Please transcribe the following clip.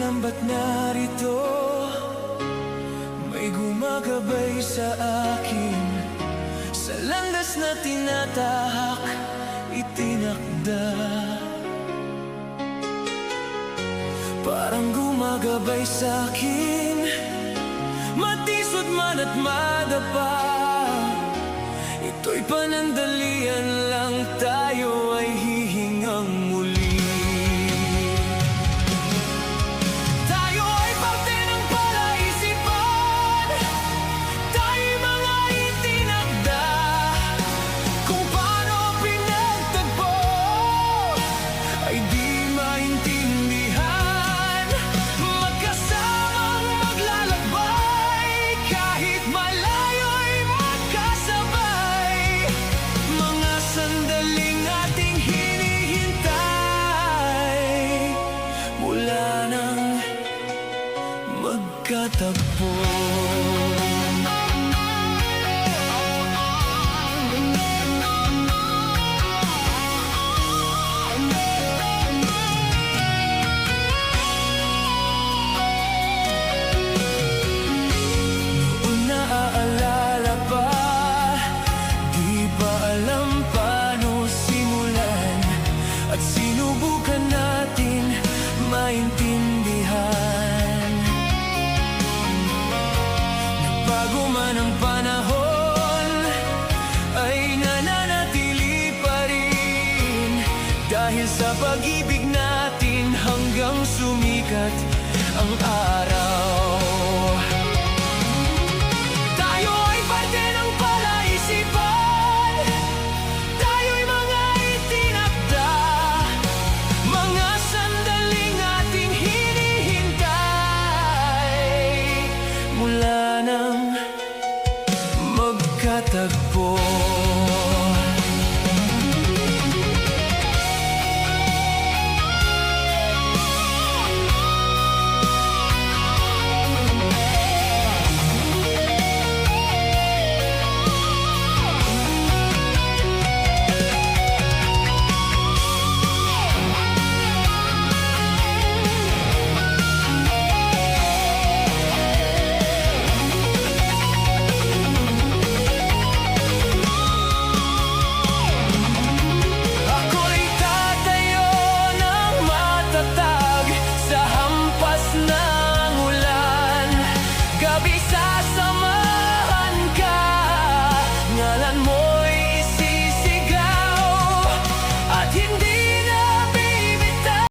alam ba't narito may gumagabay sa akin, sa landas na tinatahak, itinakda. Parang gumagabay sa'kin, matisod man at madapa. Ito'y panandalian lang, tayo ay hihingang muli. Tayo ay parte ng palaisipan, tayo'y mga itinakda. Kung paano pinagtagpo ay di maintindihan. Magkasamang maglalakbay, kahit malayo'y magkasabay. Mga sandaling ating hinihintay, mula nang magkatagpo. Naaalala pa, di pa alam paano simulan, at sinubukan natin maintindihan. Nagbago man ang panahon, ay nananatili pa rin, dahil sa pag-ibig natin hanggang sumikat ang araw.